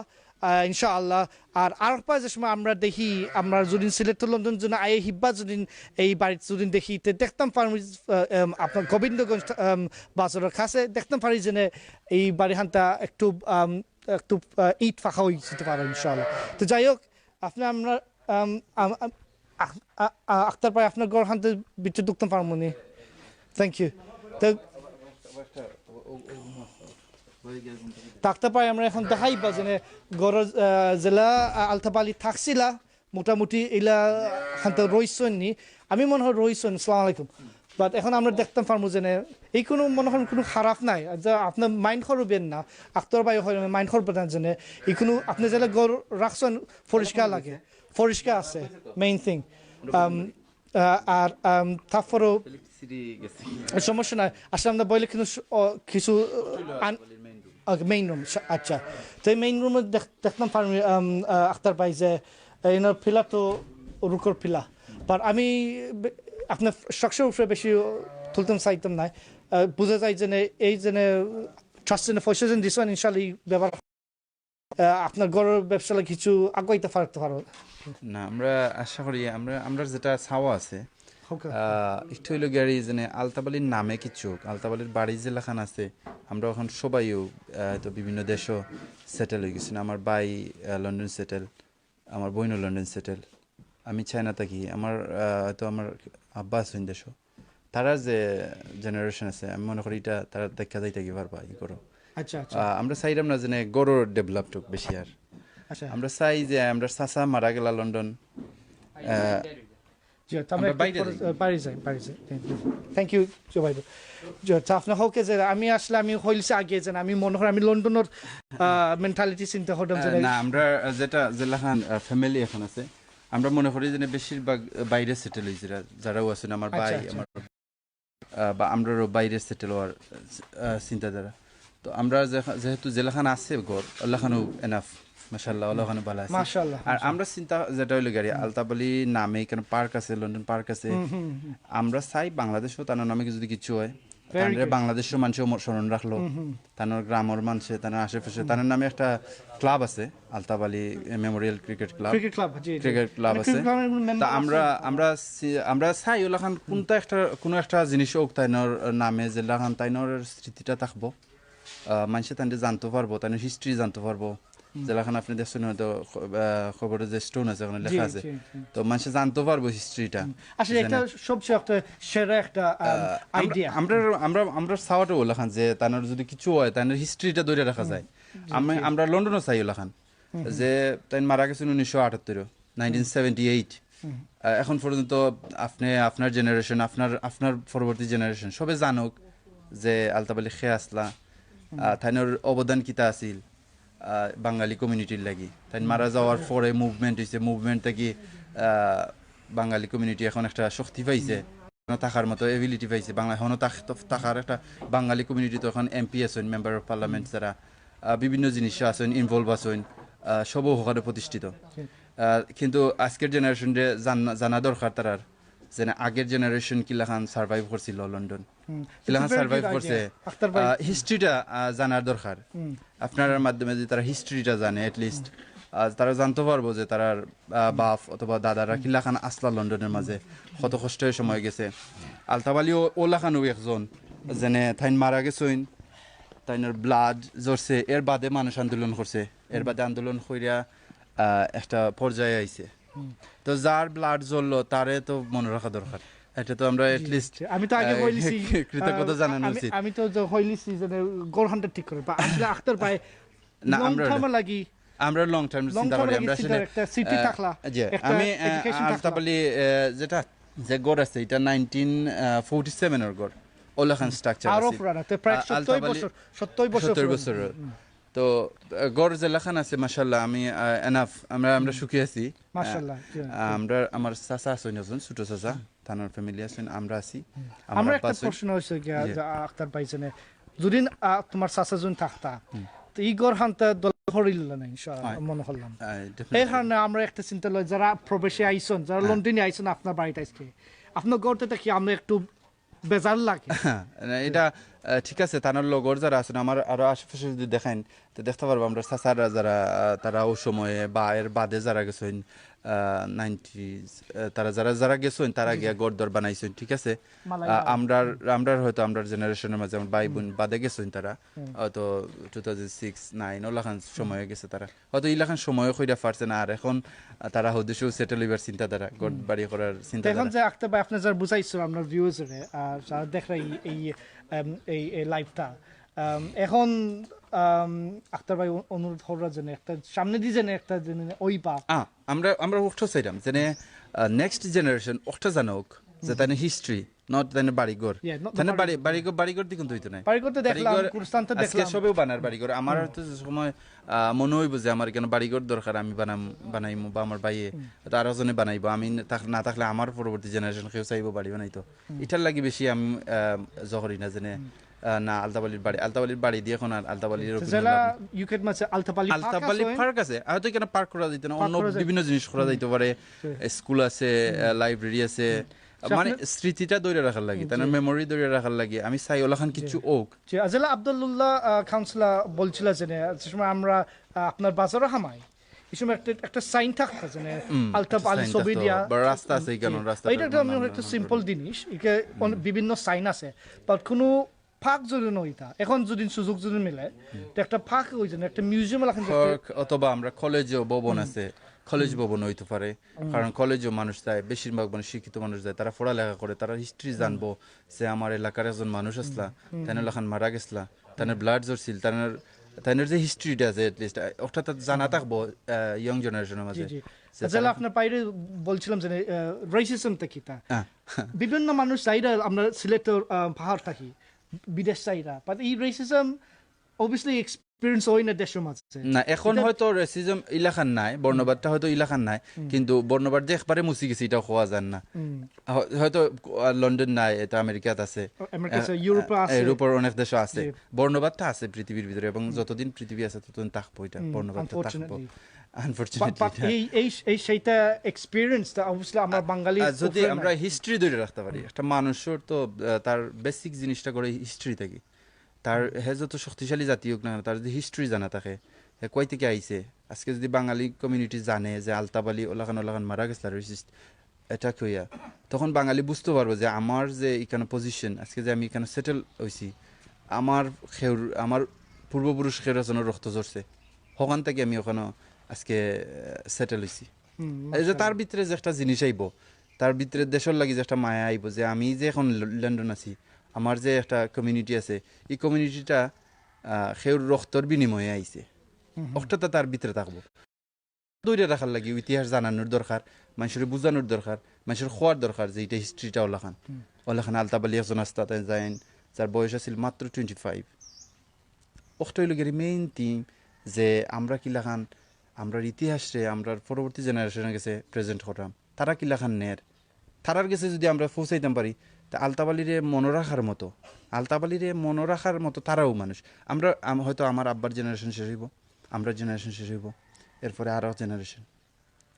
ইনশাআল্লাহ আর পা যে সময় আমরা দেখি আমরা যদি সিলেট লন্ডন যদি আয়ে হিব্বা যদি এই বাড়িতে যদি দেখি দেখতাম পারি আপনার গোবিন্দগঞ্জ বাজারের কাছে দেখতাম পারি যে এই বাড়ি হানটা একটু ইট ফাঁকা হয়ে যেতে পারে ইনশাআল্লাহ তো যাই হোক আপনি আমরা আখতার পাই আপনার ঘর হানতে বিচ্ছে দেখতাম পারবো নি থ্যাংক ইউ তো থাকতে পারি আমরা এখন দেখাই বা যে গড় জেলা আলতাব আলী থাকছিলা মোটামুটি এলা হাতে রইছেন নি আমি মনে হয় রইছেন আসসালামু আলাইকুম বাট এখন আমরা দেখতাম পারবো যে এই কোনো মনে হয় কোনো খারাপ নাই যে আপনার মাইন্ড করবেন না আক্তর বাই হয় মাইন্ড করবেন না যে এই কোনো আপনি যেটা গড় রাখছেন পরিষ্কার লাগে পরিষ্কার আছে মেইন থিং আর তারপরেও সমস্যা নাই আসলে আমরা বইলে কিন্তু কিছু মেইন রুম আচ্ছা তো এই মেইন রুমে দেখতাম পারি আখতার পাই যে এনার ফিলা তো রুকর ফিলা বাট আমি আপনার স্ট্রাকচার উপরে বেশি তুলতাম চাইতাম নাই বোঝা যায় যে এই যে ট্রাস্ট পয়সা যেন দিচ্ছেন ইনশাল্লাহ ব্যবহার আপনার ঘরের ব্যবসা কিছু আগাইতে পারতে পারো না আমরা আশা করি আমরা যেটা ছাওয়া আছে একটু হইল গাড়ি যে আলতাবালির নামে কিছু আলতাবালির বাড়ি জেলাখান আছে আমরা এখন সবাইও তো বিভিন্ন দেশও সেটেল হয়ে গেছি আমার ভাই লন্ডন সেটেল আমার বোনও লন্ডন সেটেল আমি চাইনা থাকি আমার তো আমার আব্বা আছেন দেশও তারা যে জেনারেশন আছে আমি মনে করি এটা তারা দেখা যাই থাকি পারবা ই করো আমরা চাইলাম না যে গড়ের ডেভেলপটুক বেশি আর আমরা চাই যে আমরা চাচা মারা গেলা লন্ডন থ্যাংক ইউ জোবাইদ আপনার হোক যে আমি আসলে আমি হইলছে আগে যে আমি মনে করি আমি লন্ডনের মেন্টালিটি চিন্তা করতাম না আমরা যেটা জেলাখান ফ্যামিলি এখন আছে আমরা মনে করি যে বেশিরভাগ বাইরে সেটেল হয়েছে যারাও আছেন আমার ভাই আমার বা আমরাও বাইরে সেটেল হওয়ার চিন্তাধারা তো আমরা যেহেতু জেলাখান আছে গড় আল্লাহখানও এনাফ মাশাআল্লাহ আল্লাহখানও ভালো আছে মাশাআল্লাহ আর আমরা চিন্তা যেটা হইলো গাড়ি আলতাবালি নামে এখানে পার্ক আছে লন্ডন পার্ক আছে আমরা চাই বাংলাদেশও তার নামে যদি কিছু হয় তাহলে বাংলাদেশের মানুষও স্মরণ রাখলো তার গ্রামের মানুষে তার আশেপাশে তার নামে একটা ক্লাব আছে আলতাবালি মেমোরিয়াল ক্রিকেট ক্লাব আছে তা আমরা চাই ওলাখান কোনো একটা জিনিস হোক তাইনর নামে যেলাখান তাইনর স্মৃতিটা থাকবো মানুষে তাই জানতে পারবো তাই হিস্ট্রি জানতে পারবো যেলাখান আপনি দেখছেন হয়তো খবরে যে স্টোন আছে ওখানে লেখা আছে তো মানুষ জানতে পারবো হিস্ট্রিটা আসলে এটা সবচেয়ে একটা সেরা একটা আইডিয়া আমরা চাওয়াটা ওলাখান যে তার যদি কিছু হয় তার হিস্ট্রিটা ধরে রাখা যায় আমরা লন্ডনও চাই ওলাখান যে তাই মারা গেছেন 1978 এখন পর্যন্ত আপনি আপনার জেনারেশন আপনার পরবর্তী জেনারেশন সবে জানুক যে আলতাবালি খে আসলা তাইনের অবদান কিতা আছিল বাঙালি কমিউনিটির লাগি তাই মারা যাওয়ার পরে মুভমেন্ট হয়েছে মুভমেন্ট থেকে বাঙালি কমিউনিটি এখন একটা শক্তি পাইছে থাকার মতো এবিলিটি পাইছে বাংলা এখনও থাকার একটা বাঙালি কমিউনিটি তো এখন এমপি আছেন মেম্বার অফ পার্লামেন্ট যারা বিভিন্ন জিনিস আছেন ইনভলভ আছেন সবও হকারে প্রতিষ্ঠিত কিন্তু আজকের জেনারেশন জানা দরকার তারার যে আগের জেনারেশন কিলাখান সার্ভাইভ করছিল লন্ডন কিলাখান সার্ভাইভ করছে হিস্ট্রিটা জানার দরকার আপনার মাধ্যমে যদি তারা হিস্ট্রিটা জানে এটলিস্ট তারা জানতে পারবো যে তারার বাপ অথবা দাদারা কিলাখান আসলা লন্ডনের মাঝে কত কষ্টের সময় গেছে আলতাব আলী ওলাখানও একজন যেনে থাইন মারা গেছেন তাইনের ব্লাড জরছে এর বাদে মানুষ আন্দোলন করছে এর বাদে আন্দোলন কইরা একটা পর্যায়ে আইছে তো যার ব্লাড জ্বললো তারে তো মনে রাখা দরকার এটা তো আমরা এট লিস্ট আমি তো আগে হইলিছি কৃতজ্ঞতা জানানো উচিত আমি তো হইলিছি যে গোরহানটা ঠিক করে বা আসলে আখতার ভাই না লং আমরা টার্ম লাগি আমরা লং টার্ম চিন্তা করি আমরা আসলে একটা সিটি থাকলা আমি আলতাব আলী যেটা যে গড় আছে এটা 1947 এর গড় ওলাখান স্ট্রাকচার আছে আরো পুরানা তো প্রায় 70 বছর তো গড় যে লেখান আছে মাশাআল্লাহ আমি এনাফ আমরা সুখী আছি মাশাআল্লাহ আমরা আমার চাচা আছেন একজন ছোট চাচা তানোর ফ্যামিলি আছেন আমরা আছি আমরা একটা প্রশ্ন হইছে কি আখতার পাইছেনে যদি তোমার চাচা জন থাকতা তো ই গড় হানতা দল হরিল না ইনশাআল্লাহ মনে হলাম এই কারণে আমরা একটা চিন্তা লই যারা প্রবেশে আইছেন যারা লন্ডনে আইছেন আপনার বাড়িতে আজকে আপনার গড়তে কি আমরা একটু বেজার লাগে এটা ঠিক আছে তানার লগর যারা আছেন আমার আরো আশেপাশে যদি দেখেন তো দেখতে পারবো আমরা চাচারা যারা তারা ওই সময়ে বা এর বাদে যারা গেছেন 90s তারা যারা গেছেন তারা গিয়া গড়দর বানাইছেন ঠিক আছে আমরা হয়তো আমরা জেনারেশনের মাঝে আমার ভাই বোন বাদে গেছেন তারা হয়তো 2006-9 ওলাখান সময়ে গেছে তারা হয়তো ইলাখান সময় কইরা পারছে না আর এখন তারা হদেশেও সেটেল হইবার চিন্তাধারা গড় বাড়ি করার চিন্তাধারা এখন যে আখতার ভাই আপনি যারা বুঝাইছো আমরা ভিউয়ার্সরে আর যারা দেখরা এই লাইভটা এখন আখতার ভাই অনুরোধ করার জন্য একটা সামনে দিয়ে যেন একটা ওই পা আমরা উঠতে চাইলাম যে নেক্সট জেনারেশন উঠতে জানুক যে তাই হিস্ট্রি নট তাই বাড়িঘর তাই বাড়িঘর দিকে হইতো না বাড়িঘরতে দেখলাম কুরস্তানতে দেখলাম সবেও বানার বাড়িঘর আমার হয়তো যে সময় মনে হইব যে আমার কেন বাড়িঘর দরকার আমি বানাইমু বা আমার ভাইয়ে আরো জনে বানাইবো আমি না থাকলে আমার পরবর্তী জেনারেশন কেউ চাইবো বাড়ি বানাইতো এটার লাগি বেশি আমি জহরি না জেনে না আলতাব আলীর বাড়ি দিয়ে এখন আলতাব আলীর আলতাব আলী পার্ক আছে হয়তো কেন পার্ক করা যেত না অন্য বিভিন্ন জিনিস করা যাইতে পারে স্কুল আছে লাইব্রেরি আছে মানে স্মৃতিটা ধরে রাখার লাগে তার মেমোরি ধরে রাখার লাগে আমি চাই ওলাখান কিছু ওক আজলা আব্দুল্লাহ কাউন্সিলা বলছিল যে সময় আমরা আপনার বাজারে হামাই এই সময় একটা সাইন থাকতো যে আলতাব আলী ছবি দিয়া রাস্তা আছে কেন রাস্তা এটা একটা সিম্পল জিনিস একে বিভিন্ন সাইন আছে বাট কোনো ফাঁক যদি নইতা এখন যদি সুযোগ যদি মিলে একটা ফাঁক হই যেন একটা মিউজিয়াম অথবা আমরা কলেজে ভবন আছে কলেজ ভবন হইতে পারে কারণ কলেজেও মানুষ যায় বেশিরভাগ মানুষ শিক্ষিত মানুষ যায় তারা পড়ালেখা করে তারা হিস্ট্রি জানবো যে আমার এলাকার একজন মানুষ আসলা তাই লেখান মারা গেছলা তাই ব্লাড জরছিল তাই যে হিস্ট্রিটা আছে এটলিস্ট ওটা জানা থাকবো ইয়ং জেনারেশনের মাঝে আপনার বাইরে বলছিলাম যে রেসিজমটা কিটা বিভিন্ন মানুষ চাইরা আমরা সিলেটের পাহাড় থাকি বিদেশ চাইরা বাট এই রেসিজম অবভিয়াসলি এক্সপেরিয়েন্স হয় না দেশের মাঝে না এখন হয়তো রেসিজম ইলাখান নাই বর্ণবাদটা হয়তো ইলাখান নাই কিন্তু বর্ণবাদ যে একবারে মুছি গেছে এটা হওয়া যান না হয়তো লন্ডন নাই এটা আমেরিকাত আছে ইউরোপের অনেক দেশ আছে বর্ণবাদটা আছে পৃথিবীর ভিতরে এবং যতদিন পৃথিবী আছে ততদিন থাকবো এটা বর্ণবাদটা থাকবো সেইটা এক্সপেরিয়েন্সটা অবভিয়াসলি আমরা বাঙালি যদি আমরা হিস্ট্রি ধরে রাখতে পারি একটা মানুষের তো তার বেসিক জিনিসটা করে হিস্ট্রি থেকে তার যত শক্তিশালী জাতি হোক না তার যদি হিস্ট্রি জানা থাকে কই থেকে আইছে আজকে যদি বাঙালি কমিউনিটি জানে যে আলতাব আলী ওলাখান মারা গেছিল এটা কইয়া তখন বাঙালি বুঝতে পারবো যে আমার যে এখানে পজিশন আজকে যে আমি এখানে সেটেল হয়েছি আমার পূর্বপুরুষ খেউরাজনের রক্ত ঝরছে ওখান থেকে আমি ওখানে আজকে সেটেল হয়েছি এই যে তার ভিতরে যে একটা জিনিস আইব তার ভিতরে দেশের লাগি যে একটা মায়া আইব যে আমি যে এখন লন্ডন আছি আমার যে একটা কমিউনিটি আছে এই কমিউনিটিটা সেউর রক্তর বিনিময়ে আইছে অর্থটা তার ভিতরে থাকবো ধরে রাখার লাগে ইতিহাস জানানোর দরকার মানুষের বুঝানোর দরকার মানুষের খোয়ার দরকার যে এটা হিস্ট্রিটা ওলাখান আলতাব আলী একজন আসতে যাইন যার বয়স আছিল মাত্র 25 অর্থই লোকের মেইন থিম যে আমরা কিলাখান আমরা ইতিহাসে আমরা পরবর্তী জেনারেশনের কাছে প্রেজেন্ট করলাম তারা কিলাখান নের তারার কাছে যদি আমরা পৌঁছাইতাম পারি তা আলতাব আলীরে মনে রাখার মতো তারাও মানুষ আমরা হয়তো আমার আব্বার জেনারেশন শেষ হইব আমরা জেনারেশন শেষ হইব এরপরে আরও জেনারেশন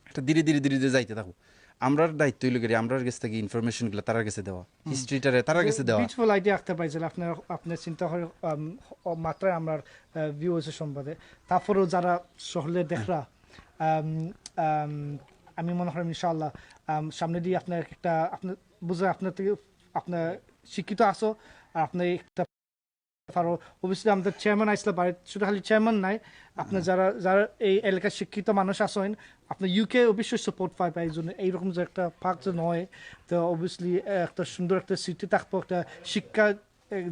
এটা ধীরে ধীরে যাইতে থাকবো আমরার দায়িত্ব হইল গেলে আমরার কাছ থেকে ইনফরমেশনগুলো তার কাছে দেওয়া হিস্ট্রিটারে তার কাছে দেওয়া বিউটিফুল আইডিয়া আঁকতে পাইছিল আপনার চিন্তা করে মাত্রায় আমার ভিউয়ার্সের সম্বন্ধে তারপরেও যারা শহরে দেখরা আমি মনে করি ইনশাআল্লাহ সামনে দিয়ে আপনার একটা আপনার বুঝে আপনার থেকে আপনার শিক্ষিত আসো আর আপনি একটা পারো অবশ্যই আমাদের চেয়ারম্যান আসলে পারে শুধু খালি চেয়ারম্যান নাই আপনার যারা যারা এই এলাকার শিক্ষিত মানুষ আসেন আপনার ইউকে অবশ্যই সাপোর্ট পায় এই জন্য এইরকম যে একটা পার্ক যে নয় তো অবভিয়াসলি একটা সুন্দর একটা সিটি থাকবো একটা শিক্ষা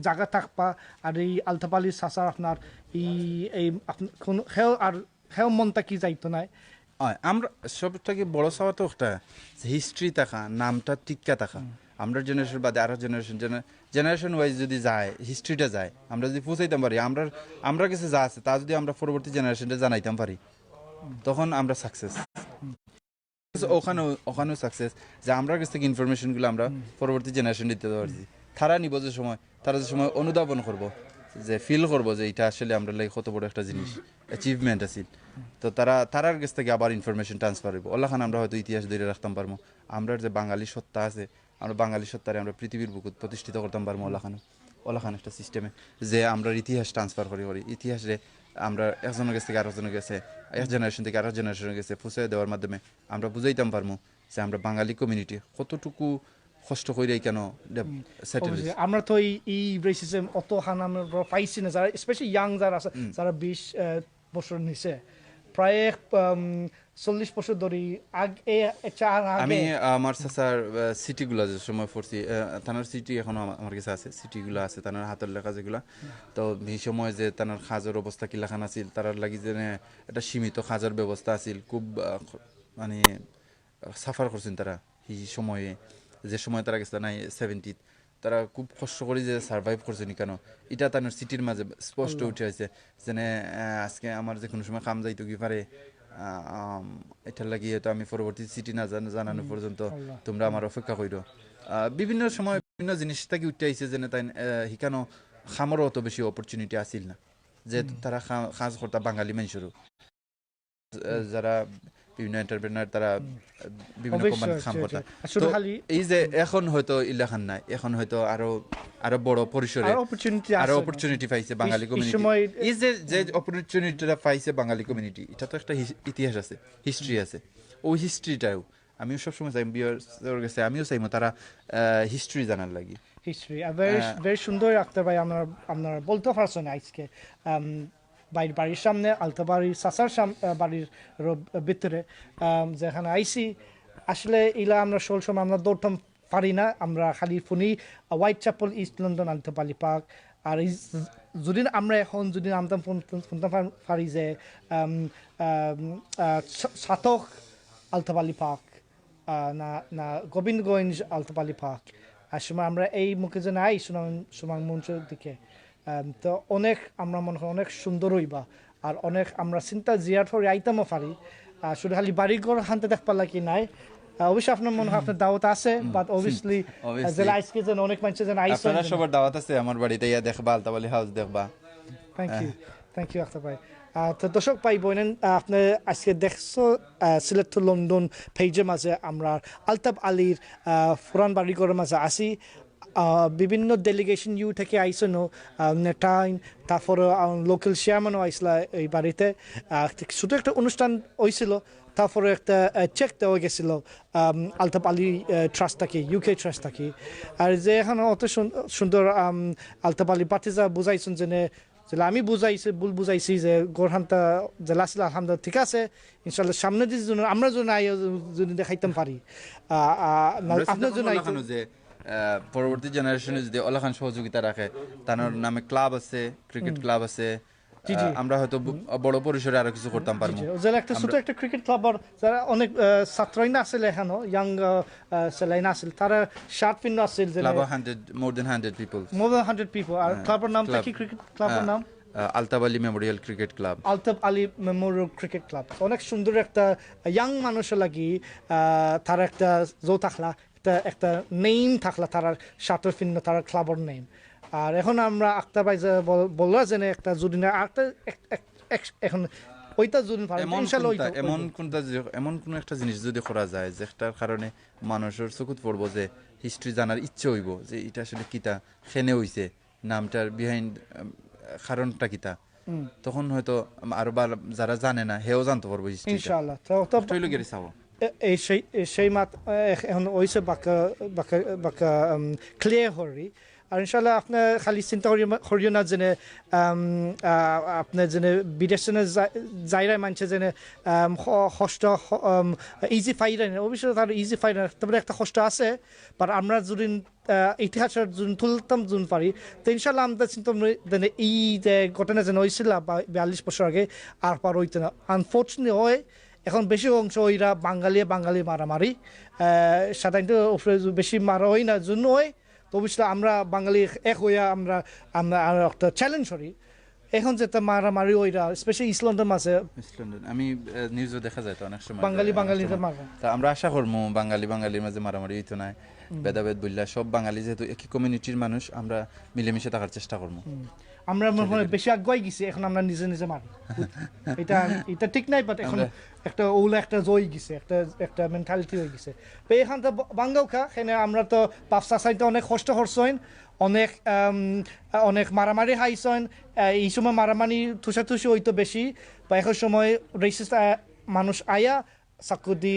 জায়গা থাকবা আর এই আলতাপালি সাসার আপনার এই হেও মনটা কি যাইতো নাই আমরা সবথেকে বড় চাওয়া তো একটা হিস্ট্রি থাকা নামটা টিকা থাকা আমরা জেনারেশন বাদে আরো জেনারেশন ওয়াইজ যদি যায় হিস্ট্রিটা যায় আমরা যদি পৌঁছাইতাম পারি আমরা কাছে যা আছে তা যদি আমরা পরবর্তী জেনারেশনটা জানাইতাম পারি তখন আমরা সাকসেস ওখানেও সাকসেস যে আমরা কাছ থেকে ইনফরমেশনগুলো আমরা পরবর্তী জেনারেশন দিতে পারছি তারা নিব যে সময় তারা যে সময় অনুধাবন করবো যে ফিল করবো যে এটা আসলে আমরা লাগে কত বড় একটা জিনিস অ্যাচিভমেন্ট আছে তো তারার কাছ থেকে আবার ইনফরমেশন ট্রান্সফার হইব ওলাখান আমরা হয়তো ইতিহাস ধরে রাখতাম পারবো আমরা যে বাঙালি সত্তা আছে আমরা বাঙালি সত্তারে আমরা পৃথিবীর বুকুত প্রতিষ্ঠিত করতাম পারবো ওলাখান একটা সিস্টেমে যে আমরা ইতিহাস ট্রান্সফার করি ইতিহাসে আমরা একজনের কাছ থেকে আরেকজনের কাছে এক জেনারেশন থেকে আরেক জেনারেশনের কাছে পৌঁছে দেওয়ার মাধ্যমে আমরা বুঝাইতাম পারবো যে আমরা বাঙালি কমিউনিটি কতটুকু কষ্ট করে কেন আমরা তো এই রেসিজম অত হান আমরা পাইছি না যারা স্পেশালি ইয়াং যারা আছে যারা 20 বছর নিচে প্রায় 40 বছর ধরে আমি আমার চাচার সিটিগুলো যে সময় পড়ছি তানার সিটি এখনো আমার কাছে আছে সিটিগুলো আছে তানার হাতের লেখা যেগুলা তো এই সময় যে তানার খাজের অবস্থা কি লেখান আছিল তার লাগি যে একটা সীমিত খাজের ব্যবস্থা আছিল খুব মানে সাফার করছেন তারা এই সময়ে যে সময় তারা গেছে নাই 70 তারা খুব কষ্ট করে যে সার্ভাইভ করছে নি কেন এটা তার সিটির মাঝে স্পষ্ট উঠে আছে যেনে আজকে আমার যে কোনো সময় কাম যাইতো কি পারে এটার লাগিয়ে তো আমি পরবর্তী সিটি না জানানো পর্যন্ত তোমরা আমার অপেক্ষা করো বিভিন্ন সময় বিভিন্ন জিনিস থেকে উঠে আইছে যেন তাই শিখানো খামারও অত বেশি অপরচুনিটি আসিল না যে তারা কাজ করতা বাঙালি মানুষেরও যারা বিভিন্ন এন্টারপ্রেনার তারা বিভিন্ন কোম্পানি কাম করতা তো এই যে এখন হয়তো ইলাখান নাই এখন হয়তো আরো বড় পরিসরে আরো অপরচুনিটি পাইছে বাঙালি কমিউনিটি এই যে অপরচুনিটিটা পাইছে বাঙালি কমিউনিটি এটা তো একটা ইতিহাস আছে হিস্ট্রি আছে ওই হিস্ট্রিটাও আমিও সবসময় চাই বিয়ার কাছে আমিও চাইবো তারা হিস্ট্রি জানার লাগি হিস্ট্রি very সুন্দর আক্তার ভাই আপনার বলতে পারছেন আজকে বাড়ির সামনে আলতাবাড়ির সাসার বাড়ির ভিতরে যেখানে আইসি আসলে ইলা আমরা সময় আমরা দৌড়তাম পারি না আমরা খালি ফোনই white chapel east London আলতাবালি park আর যদি আমরা এখন যদি নামতাম শুনতে পারি যে সাতক আলতাবালি পার্ক না গোবিন্দগঞ্জ আলতাবালি পার্ক আর সময় আমরা এই মুখে যে নাই সুনাম মঞ্চের দিকে তো অনেক আমরা মনে হয় অনেক সুন্দর হইবা আর অনেক আমরা চিন্তা জিয়ার করে আইতামও পারি শুধু খালি বাড়িঘর হানতে দেখ পারলা কি নাই অবশ্যই আপনার মনে হয় আপনার দাওয়াত আছে বাট অবভিয়াসলি জেলা আজকে যেন অনেক মানুষ যেন আইসে আপনারা সবার দাওয়াত আছে আমার বাড়িতে ইয়া দেখবা আলতাবালি হাউস দেখবা থ্যাংক ইউ আখতার ভাই তো দর্শক ভাই বোনেন আপনি আজকে দেখছো সিলেট টু লন্ডন পেজের মাঝে আমরা আলতাব আলীর পুরান বাড়িঘরের মাঝে আসি বিভিন্ন ডেলিগেশন ইউ থেকে আইসনো নেটাইন তারপরে লোকাল চেয়ারম্যানও আইসলা এই বাড়িতে শুধু একটা অনুষ্ঠান হয়েছিল তারপরে একটা চেক দেওয়া গেছিল আলতাব আলী ট্রাস্ট থাকি ইউকে ট্রাস্ট থাকি আর যে এখন অত সুন্দর আলতাব আলী পাতিজা বুঝাইছেন যে আমি বুঝাইছি যে গোরহানটা জেলা ছিল আলহামদুলিল্লাহ ঠিক আছে ইনশাল্লাহ সামনে যদি আমরা যদি দেখাইতাম পারি আপনার জন্য পরবর্তী জেনারেশনে যদি ওলাখান সহযোগিতা রাখে তার নামে ক্লাব আছে ক্রিকেট ক্লাব আছে আমরা হয়তো বড় পরিসরে আরো কিছু করতাম পারবো যারা একটা ছোট একটা ক্রিকেট ক্লাব যারা অনেক ছাত্রই না আছে এখানো ইয়াং ছেলে না আছে তারা শার্ট পিন আছে more than 100 people আর ক্লাবের নামটা কি ক্রিকেট ক্লাবের নাম Altab Ali Memorial cricket club Altab Ali Memorial cricket club অনেক সুন্দর একটা ইয়াং মানুষের লাগি তার একটা জো থাকলা একটা নেম থাকলা তার শার্টের ফিন্ন তার ক্লাবের নেম আর এখন আমরা আক্তার ভাই বললো যে একটা যদি না এখন ওইটা যদি এমন কোন একটা জিনিস যদি করা যায় যেটার কারণে মানুষের চকুত পড়বো যে হিস্ট্রি জানার ইচ্ছে হইব যে এটা আসলে কিতা খেনে হইছে নামটার বিহাইন্ড কারণটা কিতা তখন হয়তো আরো যারা জানে না হেও জানতে পারবো হিস্ট্রিটা ইনশাআল্লাহ তো হইলো গেরি চাও এই সেই মাত এখন ওইসে বাকা বাকা বাকা ক্লিয়ার হরি আর ইনশাআল্লাহ আপনার খালি চিন্তা করিও না যেনে আপনার যেনে বিদেশে যাইরাই মানছে যেনে কষ্ট ইজি ফাইরাই না অবশ্যই তার ইজি ফাইরাই তারপরে একটা কষ্ট আছে বাট আমরা যদি ইতিহাসের যোন তুলতাম যোন পারি তো ইনশাআল্লাহ আমরা চিন্তা যেনে এই যে ঘটনা যেন হয়েছিল 42 বছর আগে আর পার হইতে না আনফর্চুনেটলি হয় এখন বেশি অংশ ওইরা বাঙালি মারামারি সাধারণত বেশি মারা হয় না জন্য হয় তো অবশ্যই আমরা বাঙালি এক হইয়া আমরা একটা চ্যালেঞ্জ করি এখন যেটা মারামারি ওইরা স্পেশালি ইস্ট লন্ডন মাঝে আমি নিউজে দেখা যায় তো অনেক সময় বাঙালিদের মারা তা আমরা আশা করবো বাঙালির মাঝে মারামারি হইতো না ভেদাভেদ বললা সব বাঙালি যেহেতু একই কমিউনিটির মানুষ আমরা মিলেমিশে থাকার চেষ্টা করবো আমরা মনে বেশি আগুয়াই গেছি এখন আমরা নিজে মারি এটা ঠিক নাই বাট এখন একটা ওলা একটা জয় গেছে একটা মেন্টালিটি হয়ে গেছে তো এখান তো বাঙ্গাও খা সেখানে আমরা তো পাফসা সাইতে অনেক কষ্ট করছেন অনেক মারামারি খাইছেন এই সময় মারামারি ঠুসাঠুসি হইতো বেশি বা এখন সময় রেসিস্ট মানুষ আয়া চাকুদি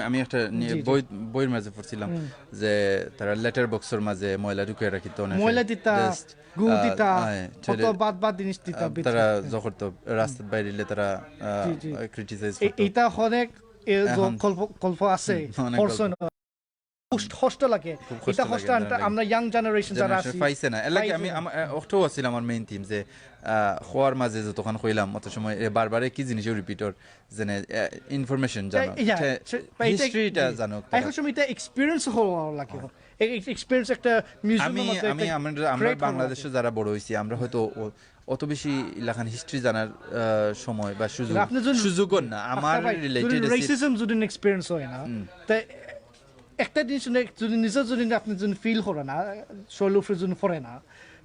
আমি একটা বইয়ের মাঝে পড়ছিলাম যে তারা লেটার বক্সের মাঝে ময়লা ঢুকিয়ে রাখিত ময়লা দিতা গু দিতা কত বাদ জিনিস দিতা তারা যখন তো রাস্তার বাইরে তারা ক্রিটিসাইজ করত এটা অনেক কল্প আছে কষ্ট লাগে এটা কষ্ট আমরা ইয়াং জেনারেশন যারা আছি পাইছে না এলাকে আমি অক্টো আছিল আমার মেইন থিম যে খোয়ার মাঝে যতক্ষণ কইলাম অত সময় বারবারে কি জিনিস রিপিটর যেনে ইনফরমেশন জানো হিস্ট্রিটা জানো এখন সময় এটা এক্সপেরিয়েন্স হওয়া লাগে এক্সপেরিয়েন্স একটা মিউজিয়ামের মধ্যে আমরা বাংলাদেশে যারা বড় হইছি আমরা হয়তো অত বেশি ইলাকান হিস্ট্রি জানার সময় বা সুযোগ না আমার রিলেটেড রেসিজম যদি এক্সপেরিয়েন্স হয় না তাই একটা জিনিস যদি নিজের যদি আপনি যদি ফিল করে না শৈল উপরে যদি পড়ে না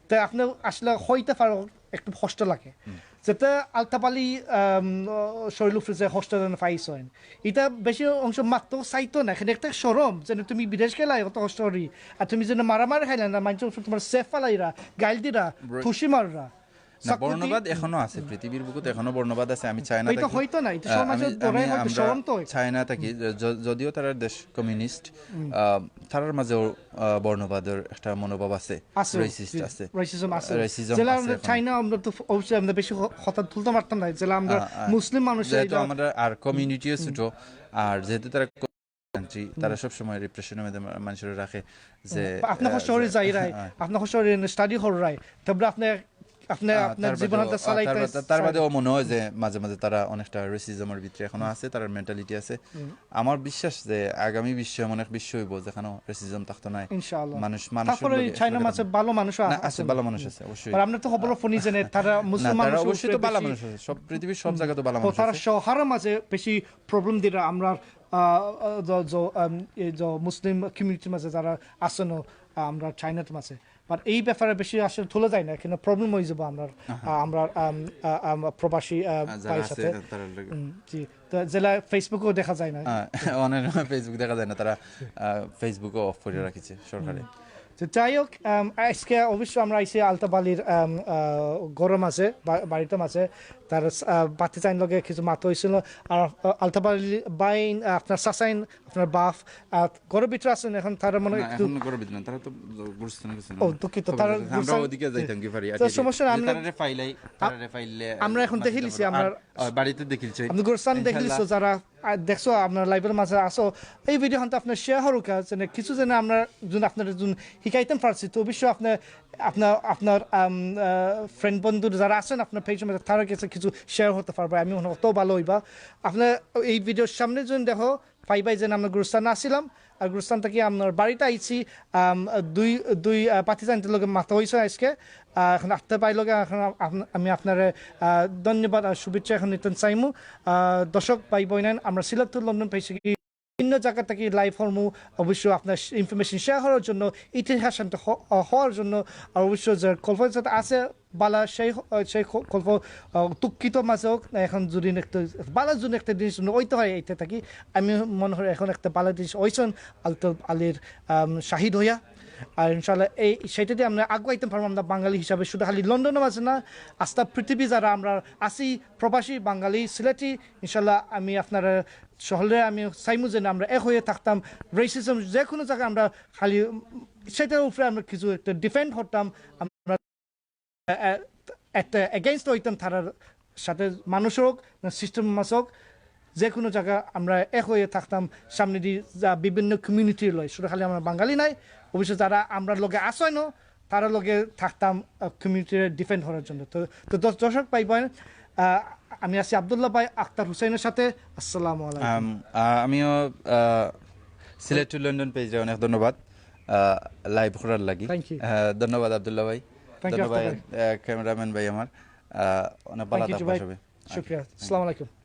তাই আপনি আসলে হইতে পারো একটু কষ্ট লাগে যেটা আলতাব আলী শৈল উপরে যে কষ্ট পাইছ এটা বেশি অংশ মাত্র চাইতো না এখানে একটা সরম যেন তুমি বিদেশ গেলাই অত কষ্ট করি আর তুমি যেন মারামারি খাইলা না মানুষ তোমার সেফ ফালাইরা গাইল দিরা খুশি মাররা বর্ণবাদ এখনো আছে পৃথিবীর বুকুতে এখনো বর্ণবাদ আছে আমি চায়না থাকি যদিও তার দেশ কমিউনিস্ট তার মাঝেও বর্ণবাদের একটা মনোভাব আছে রেসিজম আছে যেটা আমরা চায়না আমরা তো অবশ্যই আমরা বেশি কথা তুলতে পারতাম না যেটা আমরা মুসলিম মানুষ আমরা আর কমিউনিটিও ছোট আর যেহেতু তারা তারা সবসময় রিপ্রেশনের মধ্যে মানুষের রাখে যে আপনার শহরে যাইরাই আপনার শহরে স্টাডি করাই তারপরে আপনার জীবনটা চালাইতে তার বাদেও মনে হয় যে মাঝে মাঝে তারা অনেকটা রেসিজমের ভিতরে এখনো আছে তার মেন্টালিটি আছে আমার বিশ্বাস যে আগামী বিশ্বে অনেক বিশ্ব হইব যেখানে রেসিজম থাকতো না ইনশাআল্লাহ মানুষ তারপরে চায়না মাঝে ভালো মানুষ আছে ভালো মানুষ আছে অবশ্যই আর আমরা তো খবর ফোনি জানে তারা মুসলিম মানুষ অবশ্যই তো ভালো মানুষ আছে সব পৃথিবীর সব জায়গায় তো ভালো মানুষ আছে তারা শহরের মাঝে বেশি প্রবলেম দিরা আমরা মুসলিম কমিউনিটির মাঝে যারা আছেন আমরা চায়নার মাঝে বাট এই ব্যাপারে বেশি আসলে তুলে যায় না এখানে প্রবলেম হয়ে যাবো আমরা প্রবাসী ভাইয়ের সাথে জি তো যেটা ফেসবুকেও দেখা যায় না অনেক ফেসবুক দেখা যায় না তারা ফেসবুকও অফ করে রাখিছে সরকারে তো যাই হোক আজকে অবশ্যই আমরা আইসি আলতাব আলীর গরম আছে বাড়িতে আছে তার বাতি চাইন লগে কিছু মাত হয়েছিল আর আলতাব আলী বাইন আপনার সাসাইন আপনার বাফ গরম ভিতরে আছেন এখন তার মনে একটু গরম ভিতরে তারা তো গুরুস্থানে গেছে ও দুঃখিত তারা আমরা ওদিকে যাইতাম কি পারি তো সমস্যা তারা ফাইলে আমরা এখন দেখিলিছি আমরা বাড়িতে দেখিলছি আপনি গুরুস্থান দেখিলিছো যারা দেখছো আপনার লাইভের মাঝে আসো এই ভিডিও হন আপনার শেয়ার হরুক যেন কিছু যেন আমরা আপনার শিখাইতেন পারছি তো অবশ্যই আপনার ফ্রেন্ড বন্ধু যারা আছেন আপনার পেজের মধ্যে তারা কাছে কিছু শেয়ার হতে পারবে আমি অত ভালো হইবা আপনার এই ভিডিওর সামনে যদি দেখো পাইবাই যেন আমরা গুরুস্থানে আসছিলাম আর গুরুস্থান থেকে আপনার বাড়িতে আইছি দুই পাকিস্তানের লোকের মাথা হয়েছে আজকে এখন আসতে পাইলগে এখন আমি আপনার ধন্যবাদ আর শুভেচ্ছা এখন নিতেন চাইমু দর্শক ভাই বোনেন আমরা সিলেট লন্ডন পাইছি বিভিন্ন জায়গা থেকে লাইভ হরমু অবশ্যই আপনার ইনফরমেশন শেয়ার করার জন্য ইতিহাস হওয়ার জন্য আর অবশ্যই যে গল্প যাতে আছে বালা সেই গল্প দুঃখিত মাঝেও এখন যদি একটা বালা যদি একটা জিনিস ওইতে হয় এইতে থাকি আমি মনে হয় এখন একটা বালা জিনিস ওইছেন আলতাব আলীর শাহিদ হইয়া আর ইনশাল্লাহ এই সেটাতে আমরা আগুয়াইতে পারবো আমরা বাঙালি হিসাবে শুধু খালি লন্ডনে আছে না আস্থা পৃথিবী যারা আমরা আসি প্রবাসী বাঙালি সিলেটি ইনশাল্লাহ আমি আপনার শহরে আমি চাইমু যে আমরা এক হয়ে থাকতাম রেসিজম যে কোনো জায়গায় আমরা খালি সেটার উপরে আমরা কিছু একটা ডিফেন্ড করতাম আমরা একটা এগেইনস্ট হইতাম তারার সাথে মানুষ হোক না সিস্টেম মাস হোক যে কোনো জায়গা আমরা এক হয়ে থাকতাম সামনে দিয়ে যা বিভিন্ন কমিউনিটির লয় শুধু খালি আমরা বাঙালি নাই অবশ্যই যারা আমরা লগে আসয় না তারা লগে থাকতাম কমিউনিটির ডিফেন্ড করার জন্য তো তো দর্শক পাইবেন আমি আছি আব্দুল্লাহ ভাই আক্তার হুসাইনের সাথে আসসালামু আলাইকুম আমিও সিলেট টু লন্ডন পেজে অনেক ধন্যবাদ লাইভ করার লাগি ধন্যবাদ আব্দুল্লাহ ভাই ধন্যবাদ ক্যামেরাম্যান ভাই আমার অনেক ভালো থাকবে শুক্রিয়া আসসালামু আলাইকুম